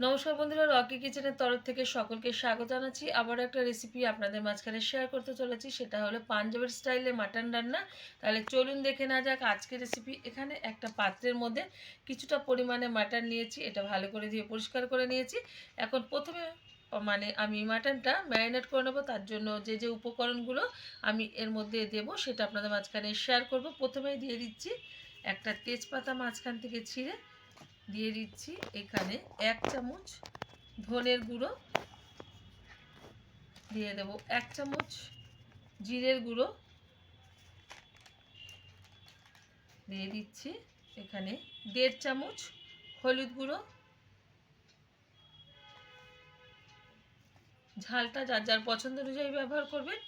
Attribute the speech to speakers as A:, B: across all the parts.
A: নমস্কার বন্ধুরা, রকি কিচেনের তরফ থেকে সকলকে স্বাগত জানাচ্ছি। আবার একটা রেসিপি আপনাদের মাঝখানে শেয়ার করতে চলেছি, সেটা হলো পাঞ্জাবের স্টাইলে মাটন রান্না। তাহলে চলুন দেখে না যাক আজকের রেসিপি। এখানে একটা পাত্রের মধ্যে কিছুটা পরিমাণে মাটন নিয়েছি, এটা ভালো করে দিয়ে পরিষ্কার করে নিয়েছি। এখন প্রথমে আমি মাটনটা ম্যারিনেট করে নেবো। তার জন্য যে যে উপকরণগুলো আমি এর মধ্যে দেব সেটা আপনাদের মাঝখানে শেয়ার করব। প্রথমেই দিয়ে দিচ্ছি একটা তেজপাতা মাঝখান থেকে ছিঁড়ে, দিয়ে দিচ্ছি এখানে 1 চামচ ধনের গুঁড়ো, দিয়ে দেব 1 চামচ জিরের গুঁড়ো, দিয়ে দিচ্ছি এখানে 1.5 চামচ হলুদ গুঁড়ো। ঝালটা যার যার পছন্দ অনুযায়ী ব্যবহার করবেন।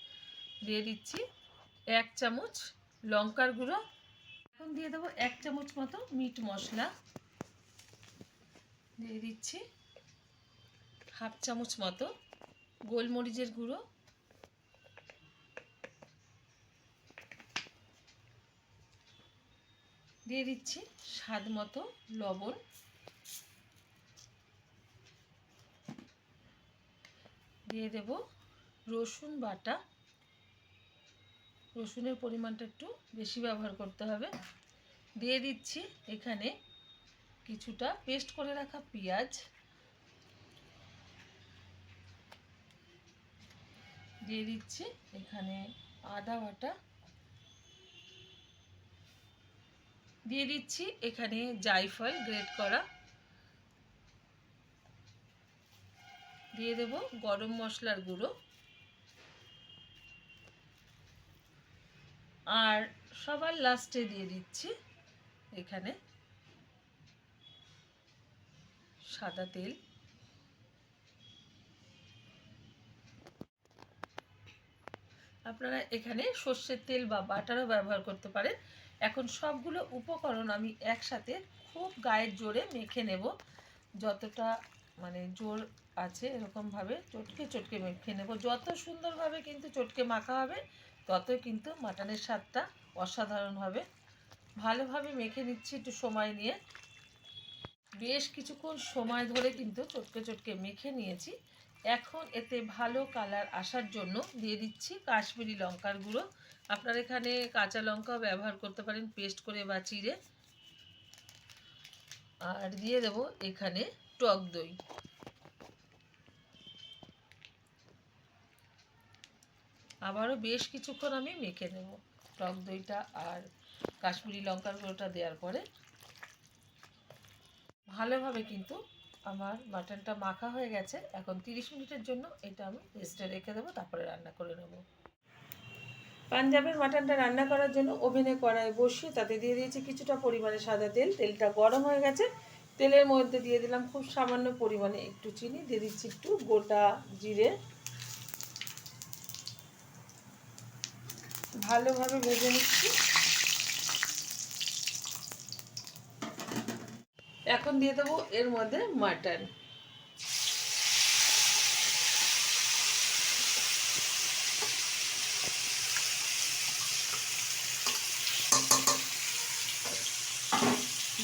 A: দিয়ে দিচ্ছি 1 চামচ লঙ্কার গুঁড়ো। এখন দিয়ে দেবো 1 চামচ মতো মিট মশলা, দিয়ে দিচ্ছি 1/2 চামচ মতো গোলমরিচের গুঁড়ো, দিয়ে দিচ্ছি স্বাদ মতো লবণ, দিয়ে দেব রসুন বাটা। রসুনের পরিমাণটা একটু বেশি ব্যবহার করতে হবে। দিয়ে দিচ্ছি এখানে কিছুটা পেস্ট করে রাখা পেঁয়াজ, দিয়ে দিচ্ছি এখানে আদা বাটা, দিয়ে দিচ্ছি এখানে জায়ফল গ্রেট করা, দিয়ে দেব গরম মশলার গুঁড়ো, আর সবার লাস্টে দিয়ে দিচ্ছি এখানে সাদা তেল। আপনারা এখানে সর্ষের তেল বা বাটারও ব্যবহার করতে পারেন। এখন সবগুলো উপকরণ আমি একসাথে খুব গায়ের জোরে মেখে নেব। যতটা জোর আছে এরকমভাবে চটকে চটকে মেখে নেব। যত সুন্দরভাবে কিন্তু চটকে মাখা হবে ততই কিন্তু মাটনের স্বাদটা অসাধারণ হবে। ভালোভাবে মেখে নিচ্ছি একটু সময় নিয়ে। বেশ কিছুক্ষণ সময় ধরে কিন্তু চটকে চটকে মেখে নিয়েছি। এখন এতে ভালো কালার আসার জন্য দিয়ে দিচ্ছি কাশ্মীরি লঙ্কার গুঁড়ো। আপনারা এখানে কাঁচা লঙ্কাও ব্যবহার করতে পারেন পেস্ট করে বা চিড়ে। আর দিয়ে দেব এখানে টক দই। আবারও বেশ কিছুক্ষণ আমি মেখে নেব। টক দইটা আর কাশ্মীরি লঙ্কার গুঁড়োটা দেওয়ার পরে ভালোভাবে কিন্তু আমার মাটনটা মাখা হয়ে গেছে। এখন 30 মিনিটের জন্য এটা আমি রেস্টে রেখে দেবো, তারপরে রান্না করে নেব। পাঞ্জাবের মাটনটা রান্না করার জন্য ওভেনে কড়াই বসিয়ে তাতে দিয়ে দিয়েছি কিছুটা পরিমাণে সাদা তেল। তেলটা গরম হয়ে গেছে। তেলের মধ্যে দিয়ে দিলাম খুব সামান্য পরিমাণে একটু চিনি, দিয়ে দিচ্ছি একটু গোটা জিরে। ভালোভাবে ভেজে নিচ্ছি। এখন দিয়ে দেবো এর মধ্যে মাটন।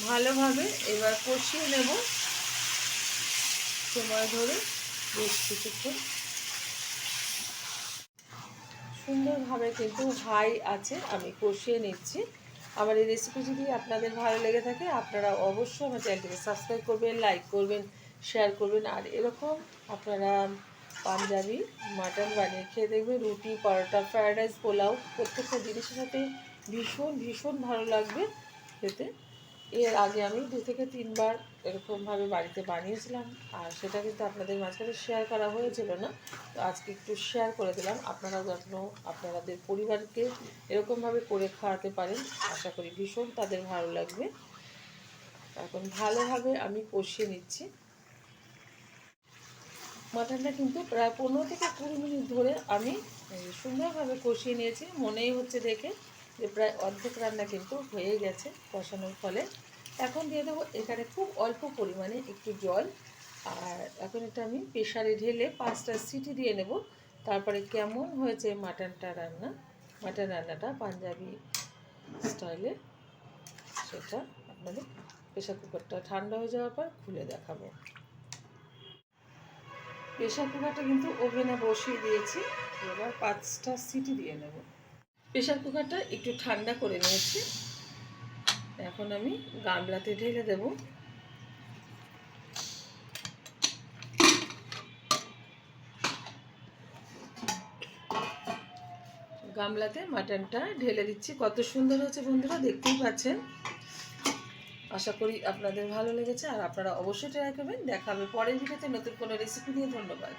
A: ভালোভাবে এবার কষিয়ে নেব সময় ধরে বেশ কিছুক্ষণ। সুন্দরভাবে কিন্তু হাই আছে আমি কষিয়ে নিচ্ছি। আমার এই রেসিপি যদি আপনাদের ভালো লেগে থাকে আপনারা অবশ্যই আমার চ্যানেলটিকে সাবস্ক্রাইব করবেন, লাইক করবেন, শেয়ার করবেন। আর এরকম আপনারা পাঞ্জাবি মাটন বানিয়ে খেয়ে দেখবেন। রুটি, পরোটা, ফ্রায়েড রাইস, পোলাও প্রত্যেকটা জিনিসের সাথে ভীষণ ভীষণ ভালো লাগবে খেতে। এর আগে আমি 2 থেকে 3 বার এরকমভাবে বাড়িতে বানিয়েছিলাম, আর সেটা কিন্তু আপনাদের মাঝখানে শেয়ার করা হয়েছিল না। তো আজকে একটু শেয়ার করে দিলাম। আপনারা যেন আপনাদের পরিবারকে এরকমভাবে করে খাওয়াতে পারেন, আশা করি ভীষণ তাদের ভালো লাগবে। এখন ভালোভাবে আমি কষিয়ে নিচ্ছি। মাটনটা কিন্তু প্রায় 15 থেকে 20 মিনিট ধরে আমি সুন্দরভাবে কষিয়ে নিয়েছি। মনেই হচ্ছে দেখে যে প্রায় অর্ধেক রান্না কিন্তু হয়ে গেছে কষানোর ফলে। এখন দিয়ে দেবো এখানে খুব অল্প পরিমাণে একটু জল। আর এখন এটা আমি প্রেশারে ঢেলে 5টা সিটি দিয়ে নেব। তারপরে কেমন হয়েছে মাটন রান্নাটা পাঞ্জাবি স্টাইলে, সেটা আপনাদের প্রেশার কুকারটা ঠান্ডা হয়ে যাওয়ার পর খুলে দেখাবো। প্রেশার কুকারটা কিন্তু ওভেনে বসিয়ে দিয়েছি, এবার 5টা সিটি দিয়ে নেব। প্রেশার কুকারটা একটু ঠান্ডা করে নিয়েছি, এখন আমি গামলাতে ঢেলে দেব। গামলাতে মাটনটা ঢেলে দিচ্ছি। কত সুন্দর হচ্ছে বন্ধুরা, দেখতেই পাচ্ছেন। আশা করি আপনাদের ভালো লেগেছে, আর আপনারা অবশ্যই ট্রাই করবেন। দেখা হবে পরের ভিডিওতে নতুন কোনো রেসিপি নিয়ে। ধন্যবাদ।